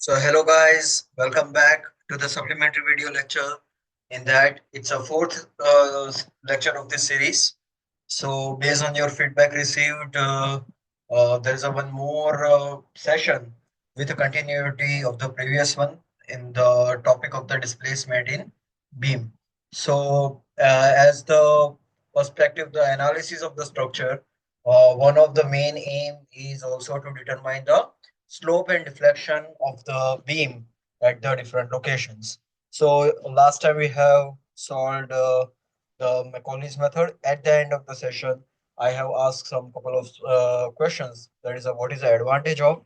So hello guys, welcome back to the supplementary video lecture. In that, it's a fourth lecture of this series. So based on your feedback received, there is a one more session with a continuity of the previous one in the topic of the displacement in beam. So as the perspective, the analysis of the structure, one of the main aim is also to determine the slope and deflection of the beam at the different locations. So last time we have solved the Macaulay's method. At the end of the session, I have asked some couple of questions. That is, what is the advantage of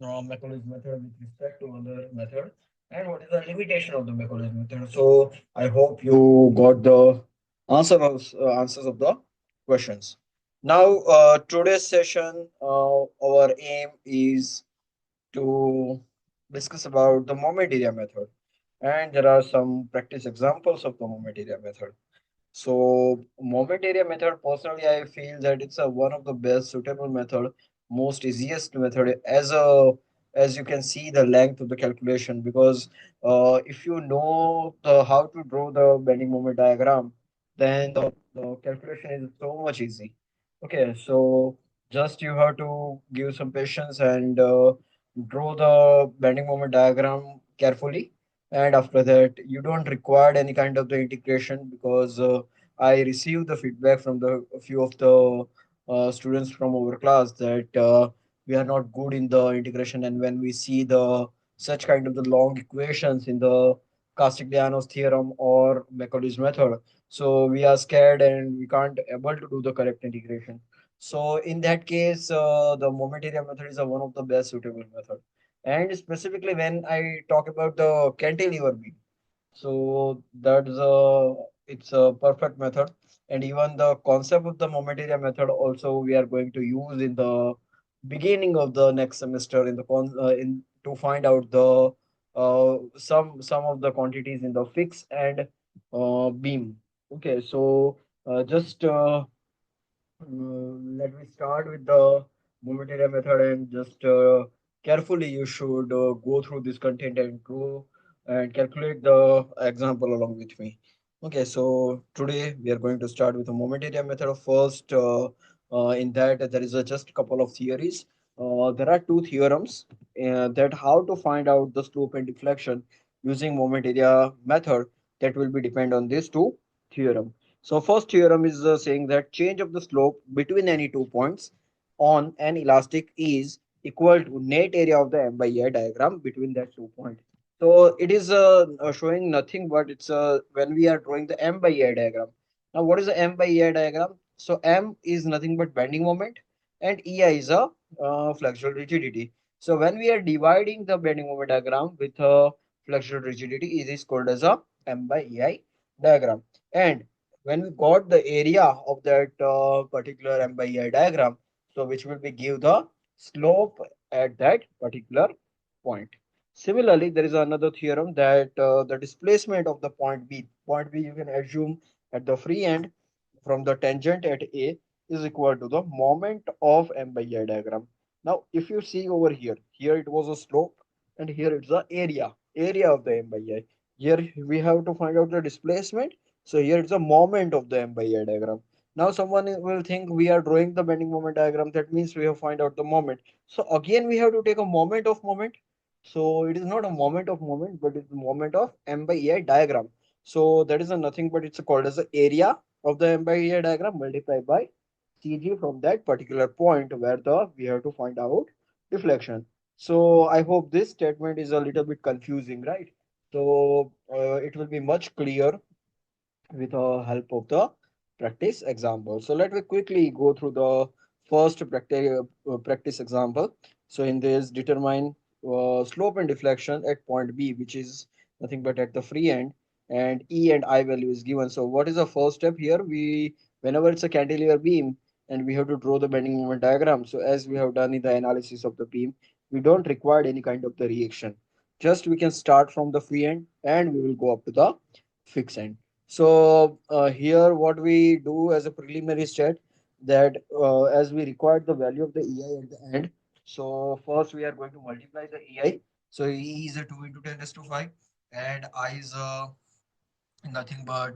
Macaulay's method with respect to other method, and what is the limitation of the Macaulay's method. So I hope you got the answers of the questions. Now, today's session, our aim is to discuss about the moment area method, and there are some practice examples of the moment area method. So moment area method, personally, I feel that it's a one of the best suitable method, most easiest method as you can see the length of the calculation, because if you know how to draw the bending moment diagram, then the calculation is so much easy. Okay, so just you have to give some patience and draw the bending moment diagram carefully, and after that you don't require any kind of the integration, because I received the feedback from the a few of the students from our class that we are not good in the integration, and when we see the such kind of the long equations in the Castigliano's theorem or Macaulay's method, so we are scared and we can't able to do the correct integration. So in that case, the moment area method is one of the best suitable method. And specifically when I talk about the cantilever beam, so that's it's a perfect method. And even the concept of the moment area method also we are going to use in the beginning of the next semester in the in to find out the some of the quantities in the fix and beam. Okay, so just let me start with the moment area method, and just carefully you should go through this content and go and calculate the example along with me. Okay, so today we are going to start with the moment area method. First, in that there is just a couple of theories. There are two theorems that how to find out the slope and deflection using moment area method, that will be depend on these two theorem. So first theorem is saying that change of the slope between any 2 points on an elastic is equal to net area of the M by A diagram between that 2 points. So it is showing nothing but it's when we are drawing the M by A diagram. Now what is the M by A diagram? So M is nothing but bending moment and EI is a flexural rigidity. So when we are dividing the bending moment diagram with a flexural rigidity, it is called as a M by EI diagram. And when we got the area of that particular M by E diagram, so which will be give the slope at that particular point. Similarly, there is another theorem that the displacement of the point B you can assume at the free end from the tangent at A is equal to the moment of M by E diagram. Now, if you see over here, here it was a slope and here it's the area of the M by E. Here we have to find out the displacement, so here it's a moment of the M by A diagram. Now someone will think we are drawing the bending moment diagram. That means we have find out the moment. So again we have to take a moment of moment. So it is not a moment of moment, but it's a moment of M by A diagram. So that is a nothing but it's called as the area of the M by A diagram multiplied by CG from that particular point where the we have to find out deflection. So I hope this statement is a little bit confusing, right? So it will be much clear with the help of the practice example. So let me quickly go through the first practice example. So in this, determine slope and deflection at point B, which is nothing but at the free end, and E and I value is given. So what is the first step here? Whenever it's a cantilever beam and we have to draw the bending moment diagram. So as we have done in the analysis of the beam, we don't require any kind of the reaction. Just we can start from the free end and we will go up to the fixed end. So here what we do as a preliminary step, that as we require the value of the EI at the end. So first we are going to multiply the EI. So E is a 2 into 10 raised to 5, and I is nothing but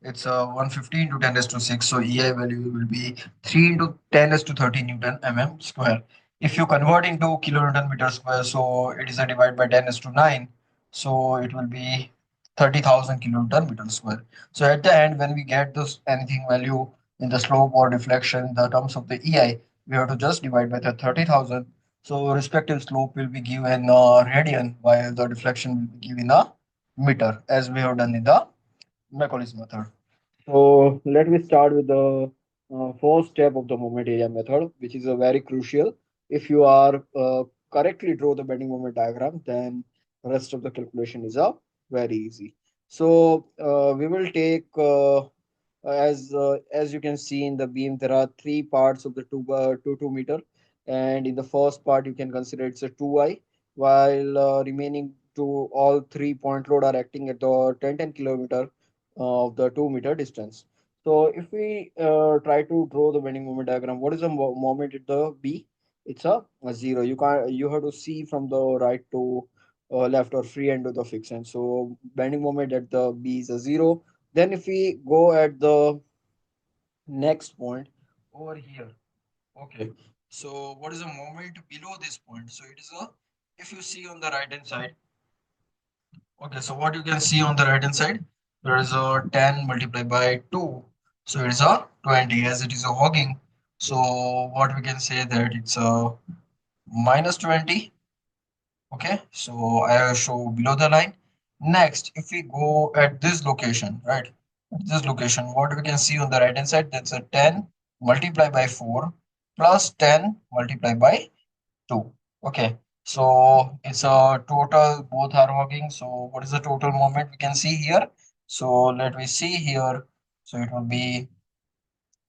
it's 150 into 10 raised to 6. So EI value will be 3 into 10 raised to 30 Newton mm square. If you convert into kilonewton meter square, so it is a divide by 10 raised to 9. So it will be 30,000 kilonewton meter square. So at the end, when we get this anything value in the slope or deflection in the terms of the EI, we have to just divide by the 30,000. So respective slope will be given radian, while the deflection will be given a meter, as we have done in the Macaulay's method. So let me start with the first step of the moment area method, which is a very crucial. If you are correctly draw the bending moment diagram, then rest of the calculation is very easy. So we will take as you can see in the beam, there are three parts of the 2 meter, and in the first part you can consider it's a 2i, while remaining to all 3 point load are acting at the 10 kilometer of the 2 meter distance. So if we try to draw the bending moment diagram, what is the moment at the B? It's a zero. You have to see from the right to left or free end to the fixed end. So bending moment at the B is a zero. Then if we go at the next point over here, okay. So what is the moment below this point? So it is a, if you see on the right hand side, okay, so what you can see on the right hand side, there is a 10 multiplied by 2. So it is a 20 as it is a hogging. So what we can say that it's a minus 20. Okay, so I will show below the line. Next, if we go at this location, right? At this location, what we can see on the right hand side, that's a 10 multiplied by 4 plus 10 multiplied by 2. Okay, so it's a total, both are working. So what is the total moment we can see here? So let me see here. So it will be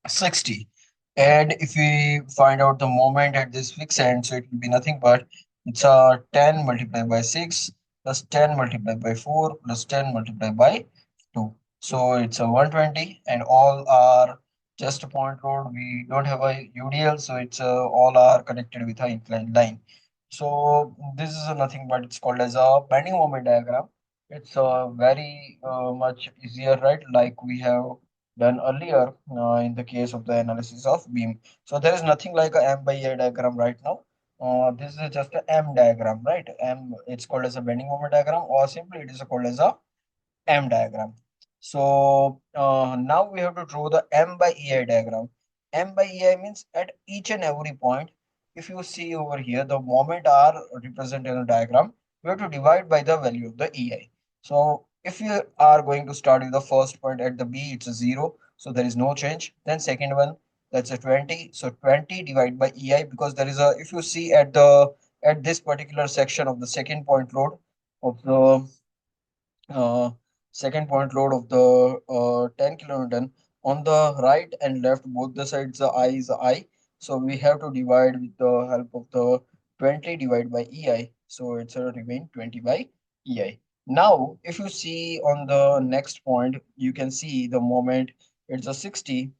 60. And if we find out the moment at this fixed end, so it will be nothing but it's a 10 multiplied by 6 plus 10 multiplied by 4 plus 10 multiplied by 2. So it's a 120, and all are just a point load. We don't have a UDL, so it's all are connected with a inclined line. So this is nothing but it's called as a bending moment diagram. It's very much easier, right? Like we have done earlier in the case of the analysis of beam. So there is nothing like a M by A diagram right now. This is just a M diagram, right? M, it's called as a bending moment diagram, or simply it is called as a M diagram. So now we have to draw the M by EI diagram. M by EI means at each and every point, if you see over here, the moment are represented in a diagram, we have to divide by the value of the EI. So if you are going to start with the first point at the B, it's a 0, so there is no change. Then second one, that's a 20. So 20 divided by EI, because there is a, if you see at the at this particular section of the second point load of the uh, second point load of the 10 kilonewton, on the right and left both the sides the I is I, so we have to divide with the help of the 20 divided by EI, so it's a remain 20 by EI. Now if you see on the next point, you can see the moment it's a 60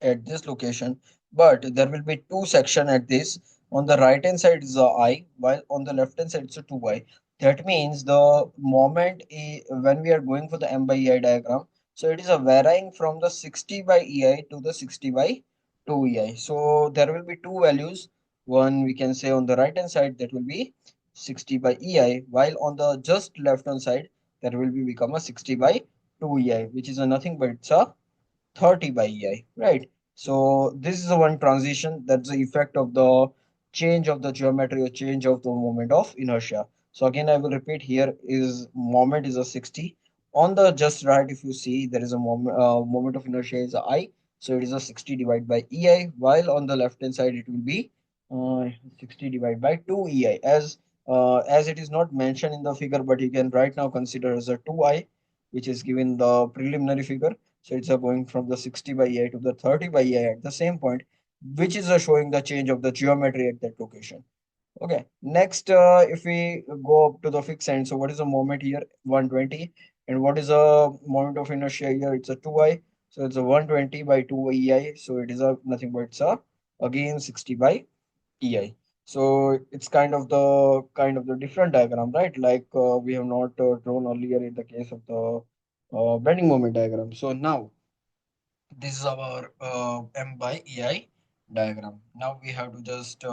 at this location, but there will be two section at this. On the right hand side is a I, while on the left hand side it's a 2I. That means the moment when we are going for the M by EI diagram, so it is a varying from the 60 by EI to the 60 by 2 EI. So there will be two values. One we can say on the right hand side, that will be 60 by EI, while on the just left hand side there will be become a 60 by 2 EI, which is a nothing but it's a 30 by EI, right? So this is the one transition, that's the effect of the change of the geometry or change of the moment of inertia. So again, I will repeat, here is moment is a 60. On the just right, if you see, there is a moment of inertia is a I. So it is a 60 divided by EI, while on the left hand side, it will be 60 divided by 2 EI. As it is not mentioned in the figure, but you can right now consider as a 2I, which is given the preliminary figure. So it's going from the 60 by A to the 30 by A at the same point, which is showing the change of the geometry at that location. Okay. Next, if we go up to the fixed end, so what is the moment here? 120. And what is the moment of inertia here? It's a 2i. So it's a 120 by 2 EI. So it is a nothing but it's a again 60 by EI. So it's kind of the different diagram, right? Like we have not drawn earlier in the case of the bending moment diagram. So now this is our M by EI diagram. Now we have to just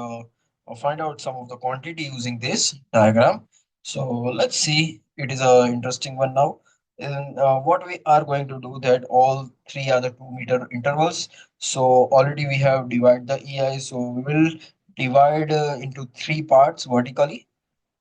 find out some of the quantity using this diagram. So let's see. It is a interesting one now. And what we are going to do that all three are the 2 meter intervals. So already we have divided the EI. So we will divide into three parts vertically.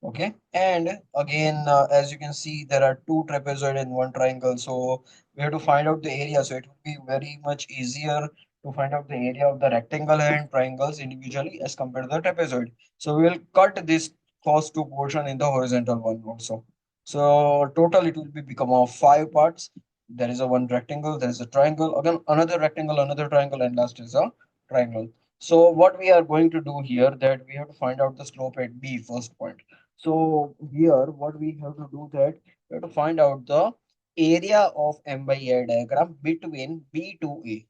Okay, and again, as you can see, there are two trapezoid and one triangle. So we have to find out the area. So it will be very much easier to find out the area of the rectangle and triangles individually as compared to the trapezoid. So we will cut this first two portion in the horizontal one also. So total it will be become of five parts. There is a one rectangle, there is a triangle, again another rectangle, another triangle, and last is a triangle. So what we are going to do here that we have to find out the slope at B first point. So here, what we have to do that we have to find out the area of M by E diagram between B to A.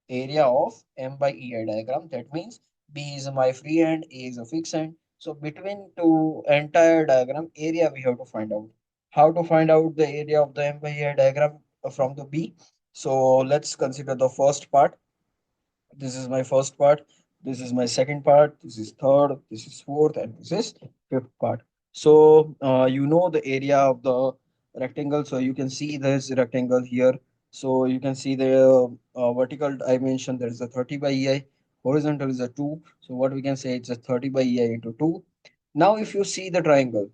Area of M by E diagram. That means B is my free hand, A is a fixed hand. So between two entire diagram area we have to find out. How to find out the area of the M by E diagram from the B? So let's consider the first part. This is my first part. This is my second part. This is third. This is fourth, and this is fifth part. So you know the area of the rectangle. So you can see this rectangle here. So you can see the vertical dimension. There is a 30 by EI. Horizontal is a 2. So what we can say it's a 30 by EI into 2. Now if you see the triangle,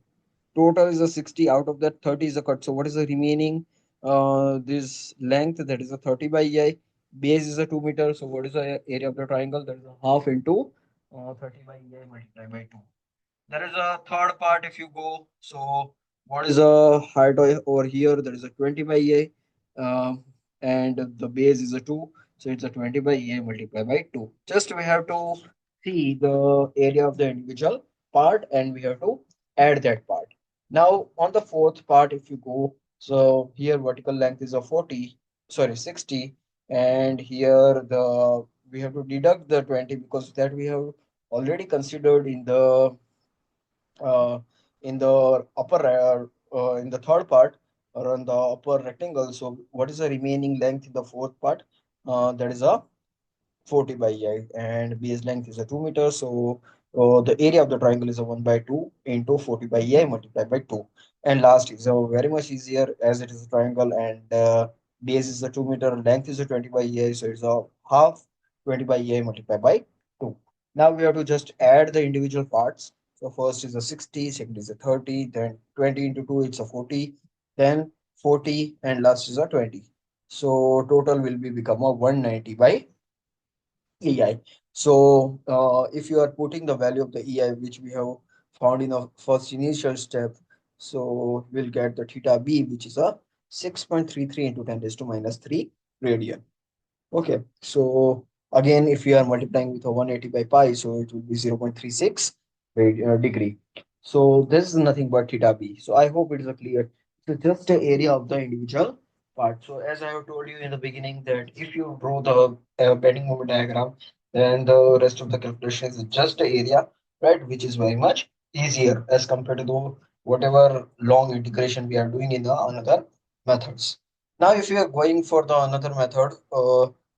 total is a 60. Out of that 30 is a cut. So what is the remaining? This length, that is a 30 by EI. Base is a 2 meter. So what is the area of the triangle? That is a half into 30 by EI multiplied by 2. There is a third part if you go. So what is a height over here? There is a 20 by EI. And the base is a 2. So it's a 20 by EI multiplied by 2. Just we have to see the area of the individual part and we have to add that part. Now on the fourth part, if you go, so here vertical length is a 40, sorry, 60. And here we have to deduct the 20 because that we have already considered uh, in the in the third part or on the upper rectangle. So what is the remaining length in the fourth part? That is a 40 by 8 and base length is a 2 meters. So the area of the triangle is a 1 by 2 into 40 by 8 multiplied by 2. And last is very much easier as it is a triangle and base is a 2 meter, length is a 20 by 8. So it's a half 20 by 8 multiplied by 2. Now we have to just add the individual parts. So first is a 60, second is a 30, then 20 into 2, it's a 40, then 40, and last is a 20. So total will be become a 190 by EI. So if you are putting the value of the EI, which we have found in the first initial step, so we'll get the theta B, which is a 6.33 into 10 raised to minus 3 radian. Okay, so again, if we are multiplying with a 180 by pi, so it will be 0.36 degree. So this is nothing but theta b. So I hope it is a clear. So just the area of the individual part. So as I have told you in the beginning that if you draw the bending moment diagram, then the rest of the calculation is just the area, right? Which is very much easier as compared to the whatever long integration we are doing in the another methods. Now, if you are going for the another method,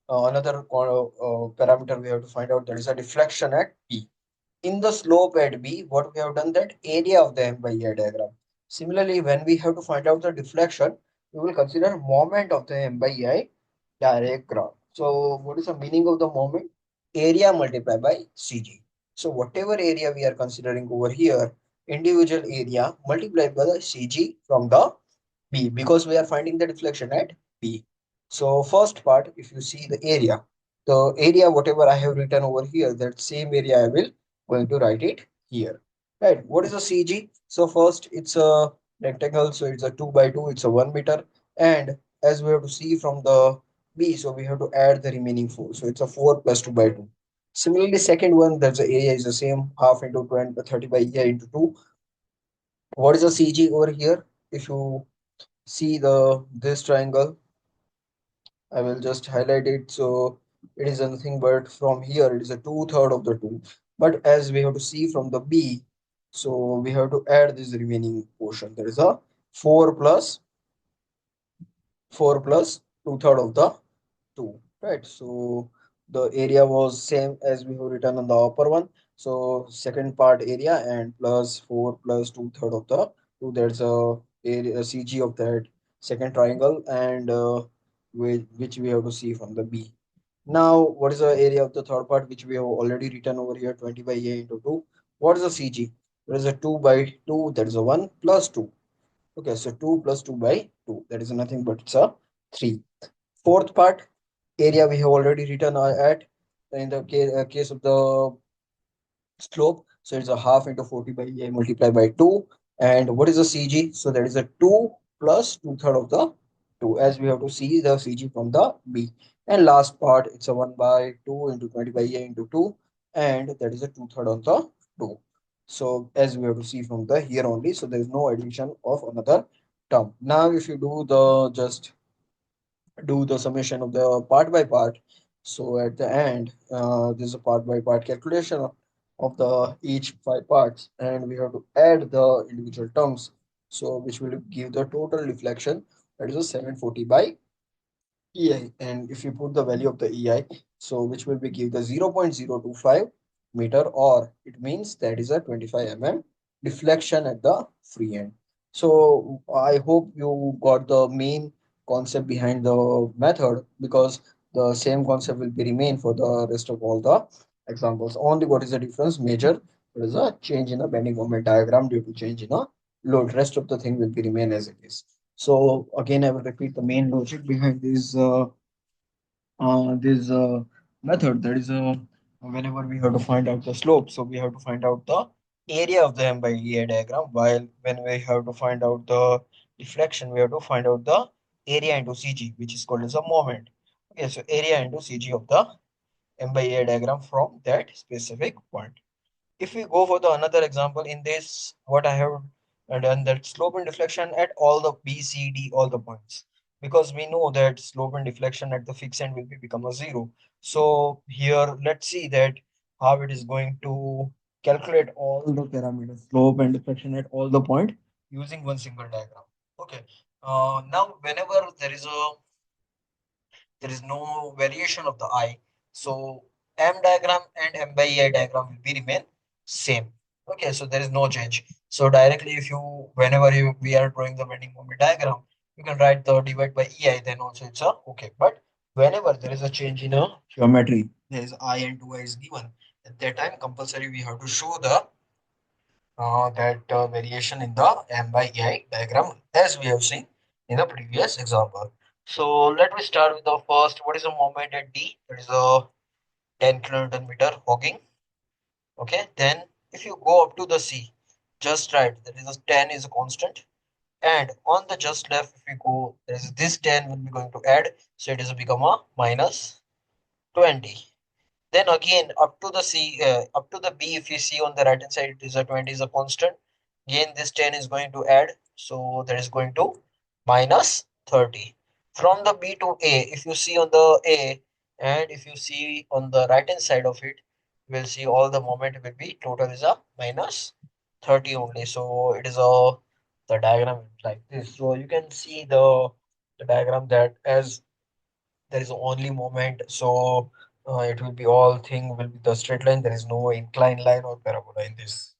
another parameter we have to find out there is a deflection at P. In the slope at B, what we have done that area of the M by E diagram. Similarly, when we have to find out the deflection, we will consider moment of the M by E diagram. So, what is the meaning of the moment? Area multiplied by CG. So, whatever area we are considering over here, individual area multiplied by the CG from the B because we are finding the deflection at B. So first part, if you see the area whatever I have written over here, that same area I will going to write it here. Right. What is a CG? So first it's a rectangle, so it's a 2 by 2, it's a 1 meter. And as we have to see from the B, so we have to add the remaining 4. So it's a 4 plus 2 by 2. Similarly, second one, that's the area is the same, half into 20, 30 by area into 2. What is a CG over here? If you see this triangle, I will just highlight it. So it is nothing but from here it is a 2/3 of the 2. But as we have to see from the B, so we have to add this remaining portion. There is a 4 plus 4 plus 2/3 of the 2, right? So the area was same as we have written on the upper one. So second part area and plus 4 plus 2/3 of the 2. There's a area, a CG of that second triangle, and which we have to see from the B. Now, what is the area of the third part, which we have already written over here, 20 by A into 2? What is the CG? There is a 2 by 2, that is a 1 plus 2. Okay, so 2 plus 2 by 2, that is nothing but it's a 3. Fourth part, area we have already written at in the case of the slope. So it's a half into 40 by A multiplied by 2. And what is the CG? So that is a 2 plus 2/3 of the 2, as we have to see the CG from the B. And last part, it's a 1 by 2 into 20 by A into 2. And that is a 2/3 on the 2. So as we have to see from the here only, so there is no addition of another term. Now if you do the just do the summation of the part by part. So at the end, there's a part by part calculation of the each five parts, and we have to add the individual terms. So which will give the total reflection, that is a 740 by EI. And if you put the value of the EI, so which will be give the 0.025 meter, or it means that is a 25 mm deflection at the free end. So I hope you got the main concept behind the method, because the same concept will be remain for the rest of all the examples. Only what is the difference major, there is a change in the bending moment diagram due to change in a load. Rest of the thing will be remain as it is. So again, I will repeat the main logic behind this method. That is whenever we have to find out the slope, so we have to find out the area of the M by EA diagram. While when we have to find out the deflection, we have to find out the area into CG, which is called as a moment. Okay, so area into CG of the M by EA diagram from that specific point. If we go for the another example in this, what I have done, that slope and deflection at all the B, C, D, all the points, because we know that slope and deflection at the fixed end will be become a zero. So here, let's see that how it is going to calculate all the parameters, slope and deflection at all the point using one single diagram. Okay. Now, whenever there is no variation of the I. So M diagram and M by E I diagram will be remain same. Okay, so there is no change. So directly if you whenever you we are drawing the bending moment diagram, you can write the divide by EI, then also it's a okay. But whenever there is a change in a geometry, there is I and 2I is given. At that time, compulsory we have to show the that variation in the M by EI diagram, as we have seen in the previous example. So let me start with the first. What is the moment at D? That is a 10 kilonewton meter hogging. Okay, then if you go up to the C, just right, that is a 10 is a constant. And on the just left, if you go, there is this 10 will be going to add, so it is become a minus 20. Then again up to the C, up to the B, if you see on the right hand side, it is a 20 is a constant. Again, this 10 is going to add, so that is going to minus 30. From the B to A, if you see on the A, and if you see on the right hand side of it, you will see all the moment will be total is a minus 30 only. So it is a the diagram is like this. So you can see the diagram that as there is only moment, so it will be all thing will be the straight line. There is no inclined line or parabola in this.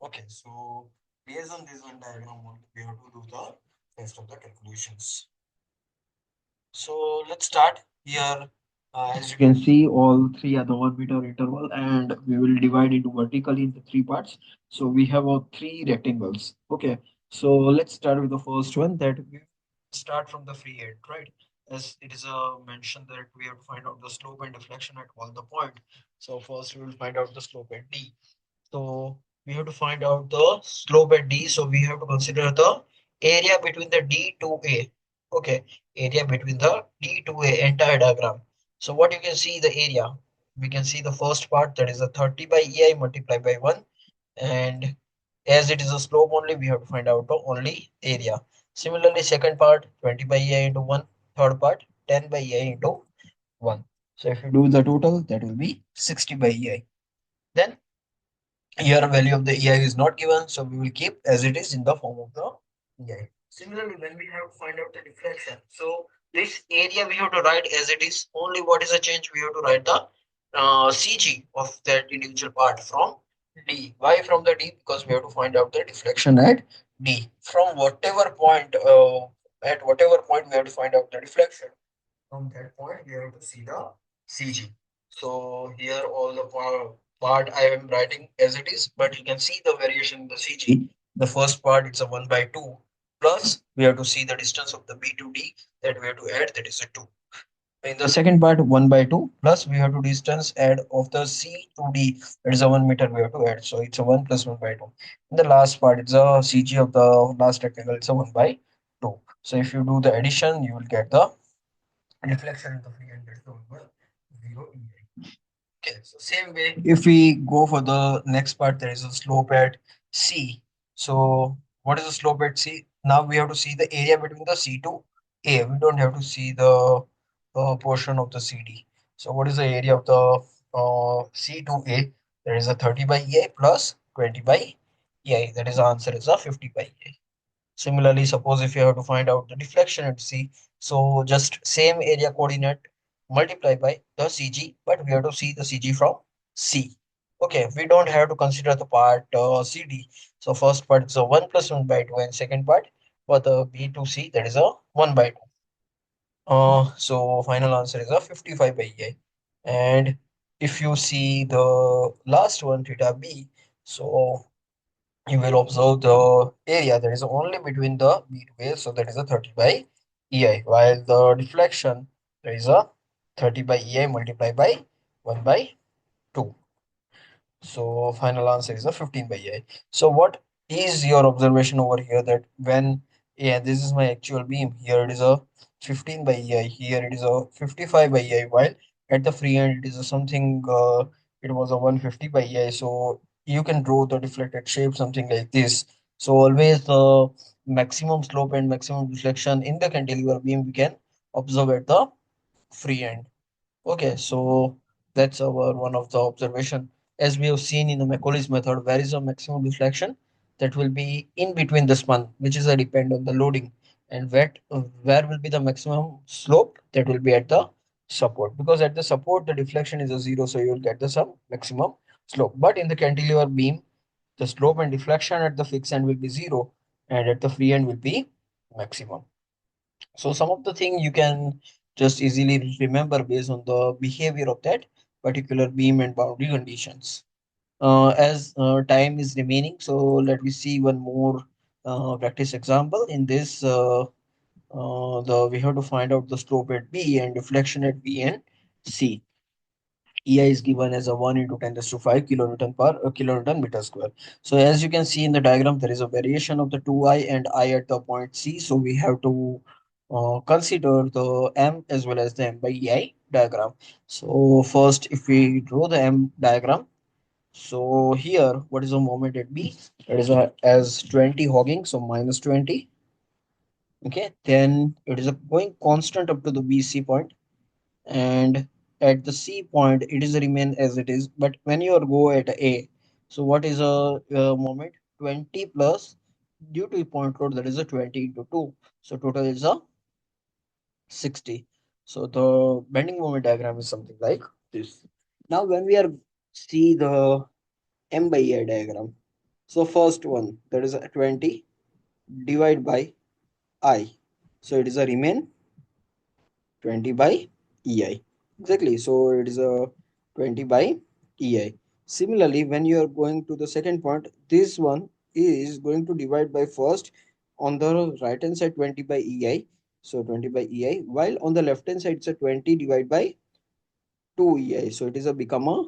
Okay, so based on this one diagram only, we have to do the rest of the calculations. So let's start here. As you can see, all three are the 1 meter interval, and we will divide into vertically into three parts. So we have three rectangles. Okay, so let's start with the first one, that we start from the free end, right? As it is mentioned that we have to find out the slope and deflection at all the point. So first we will find out the slope at D. So we have to find out the slope at D. So we have to consider the area between the D to A. Okay, area between the D to A entire diagram. So what you can see the area, we can see the first part, that is a 30 by EI multiplied by 1. And as it is a slope only, we have to find out the only area. Similarly, second part 20 by EI into 1. Third part 10 by EI into 1. So if you do the total, that will be 60 by EI. Then here value of the EI is not given, so we will keep as it is in the form of the EI. Similarly, when we have to find out the deflection, so this area we have to write as it is. Only what is the change? We have to write the CG of that individual part from D. Why from the D? Because we have to find out the deflection at D. From whatever point, at whatever point we have to find out the deflection. From that point, we have to see the CG. So here all the part I am writing as it is, but you can see the variation in the CG. The first part it's a 1 by 2 plus we have to see the distance of the B to D that we have to add, that is a 2. In the second part 1 by 2 plus we have to distance add of the C to D, that is a 1 meter we have to add, so it's a 1 plus 1 by 2. In the last part it's a CG of the last rectangle, it's a 1 by 2. So if you do the addition you will get the reflection in the free and get over 0 EI. Okay, so same way, if we go for the next part, there is a slope at C. So what is the slope at C? Now we have to see the area between the C to A. We don't have to see the portion of the CD. So what is the area of the C to A? There is a 30 by EI plus 20 by EI. That is the answer is a 50 by EI. Similarly, suppose if you have to find out the deflection at C, so just same area coordinate multiply by the CG, but we have to see the CG from C. Okay, we don't have to consider the part CD. So first part is a 1 plus 1 by 2 and second part for the B to C that is a 1 by 2. So final answer is a 55 by EI. And if you see the last one theta B, so you will observe the area that is only between the B to A, so that is a 30 by EI, while the deflection there is a 30 by EI multiplied by 1 by 2. So final answer is a 15 by EI. So what is your observation over here that when, yeah, this is my actual beam, here it is a 15 by EI, here it is a 55 by EI, while at the free end it is a something, it was a 150 by EI. So you can draw the deflected shape something like this. So always the maximum slope and maximum deflection in the cantilever beam we can observe at the free end. Okay, so that's our one of the observation. As we have seen in the Macaulay's method, where is the maximum deflection? That will be in between the span, which is a depend on the loading. And where will be the maximum slope? That will be at the support. Because at the support, the deflection is a zero, so you will get the some maximum slope. But in the cantilever beam, the slope and deflection at the fixed end will be zero, and at the free end will be maximum. So some of the thing you can just easily remember based on the behavior of that particular beam and boundary conditions. As time is remaining, so let me see one more practice example. In this, the we have to find out the slope at B and deflection at B and C. EI is given as a 1 into 10 raised to 5 kilonewton per kilonewton meter square. So as you can see in the diagram, there is a variation of the 2I and I at the point C. So we have to consider the M as well as the M by EI diagram. So first, if we draw the M diagram, so here, what is the moment at B? It is as 20 hogging, so minus 20. Okay, then it is a going constant up to the BC point, and at the C point it is remain as it is, but when you are go at A, so what is a moment 20 plus due to point load, that is a 20 into 2, so total is a 60. So the bending moment diagram is something like this. Now when we are see the M by A diagram, so first one, that is a 20 divided by I, so it is a remain 20 by EI. Exactly. So it is a 20 by EI. Similarly, when you are going to the second point, this one is going to divide by first on the right hand side 20 by EI. So 20 by EI, while on the left hand side it's a 20 divided by 2 EI. So it is a become a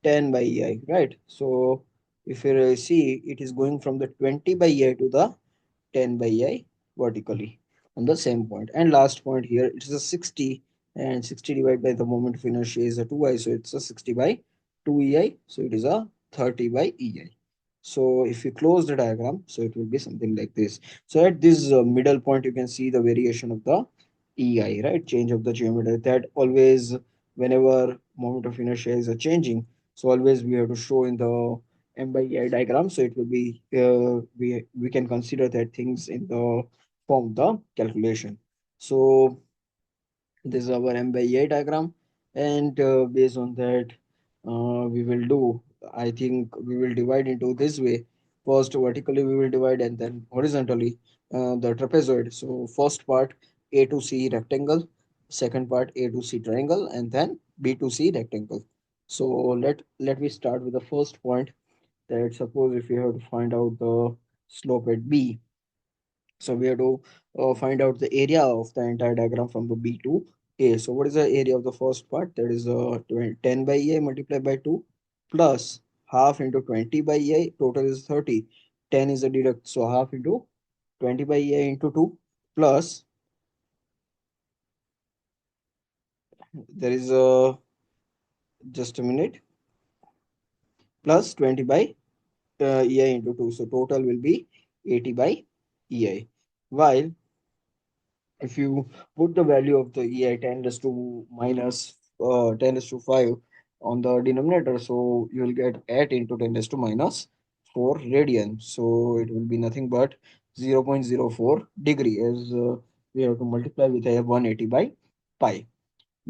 10 by EI, right? So if you see, it is going from the 20 by EI to the 10 by I vertically on the same point. And last point here, it is a 60, and 60 divided by the moment of inertia is a 2I, so it's a 60 by 2EI, so it is a 30 by EI. So if you close the diagram, so it will be something like this. So at this middle point, you can see the variation of the EI, right? Change of the geometry, that always whenever moment of inertia is changing, So always we have to show in the M by E diagram. So it will be we can consider that things in the form of the calculation. So this is our M by E diagram, and based on that, we will do. I think we will divide into this way. First, vertically we will divide, and then horizontally the trapezoid. So first part A to C rectangle, second part A to C triangle, and then B to C rectangle. So let me start with the first point. That suppose if you have to find out the slope at B, so we have to find out the area of the entire diagram from the B to A. So what is the area of the first part? That is 10 by A multiplied by 2 plus half into 20 by A. Total is 30. 10 is a deduct. So half into 20 by A into 2 plus there is a just a minute plus 20 by EI into 2. So total will be 80 by EI. While if you put the value of the EI 10 raised to minus 10 raised to 5 on the denominator, so you will get 8 into 10 raised to minus 4 radian. So it will be nothing but 0.04 degree as we have to multiply with a 180 by pi.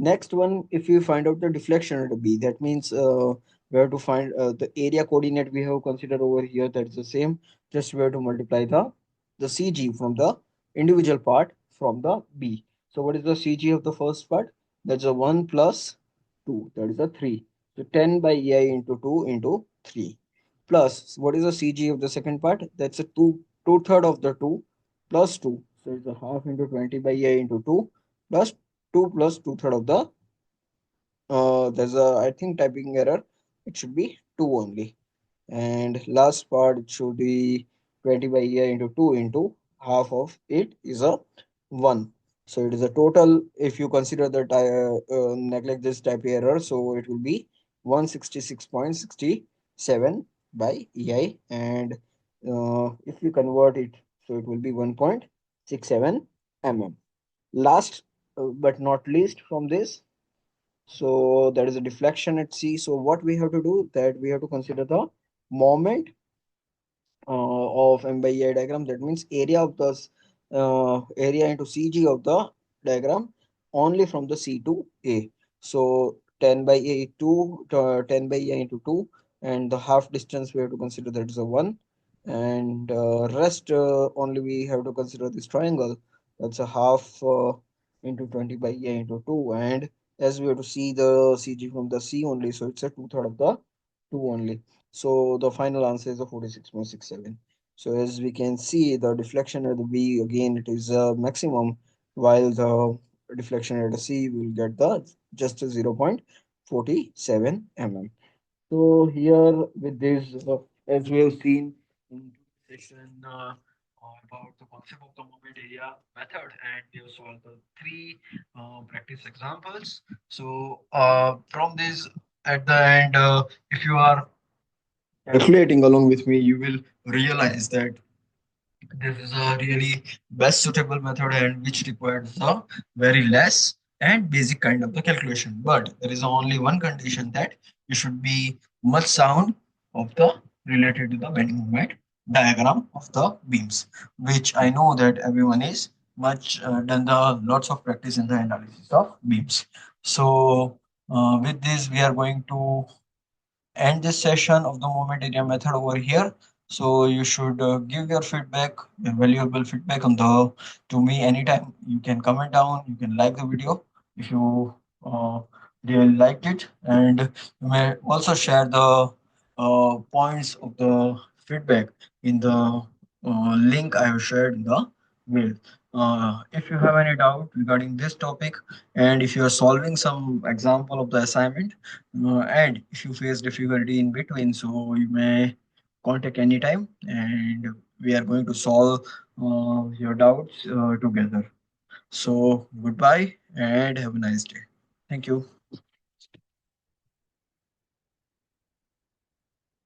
Next one, if you find out the deflection at B, that means we have to find the area coordinate we have considered over here. That's the same. Just we have to multiply the CG from the individual part from the B. So what is the CG of the first part? That's a 1 plus 2. That is a 3. So 10 by EI into 2 into 3. Plus, what is the CG of the second part? That's a 2 third of the 2 plus 2. So it's a half into 20 by EI into 2 plus 2 plus 2 third of the there's a I think typing error. It should be 2 only. And last part it should be 20 by EI into 2 into half of it is a 1. So it is a total, if you consider that I neglect this type error, so it will be 166.67 by EI. And if you convert it, so it will be 1.67 mm. Last but not least from this, so there is a deflection at C. So what we have to do, that we have to consider the moment of M by E diagram. That means area of the area into CG of the diagram only from the C to A. So 10 by A 2, 10 by A into 2, and the half distance we have to consider, that is a 1. And rest only we have to consider this triangle. That's a half into 20 by A into 2. And as we have to see the CG from the C only, so it's a 2 third of the 2 only. So the final answer is a 46.67. So as we can see, the deflection at the B again it is a maximum, while the deflection at the C will get the just a 0.47 mm. So here with this, as we have seen in session about the concept of the moment area method, and we have solved the three practice examples. So from this, at the end, if you are calculating along with me, you will realize that this is a really best suitable method and which requires a very less and basic kind of the calculation. But there is only one condition, that you should be much sound of the related to the bending moment diagram of the beams, which I know that everyone is much done the lots of practice in the analysis of beams. So with this, we are going to end this session of the moment area method over here. So you should give your feedback, your valuable feedback on the to me anytime. You can comment down, you can like the video if you uh, really liked it, and you may also share the points of the feedback in the link I have shared in the mail. If you have any doubt regarding this topic, and if you are solving some example of the assignment, and if you face difficulty in between, so you may contact anytime, and we are going to solve your doubts together. So goodbye and have a nice day. Thank you.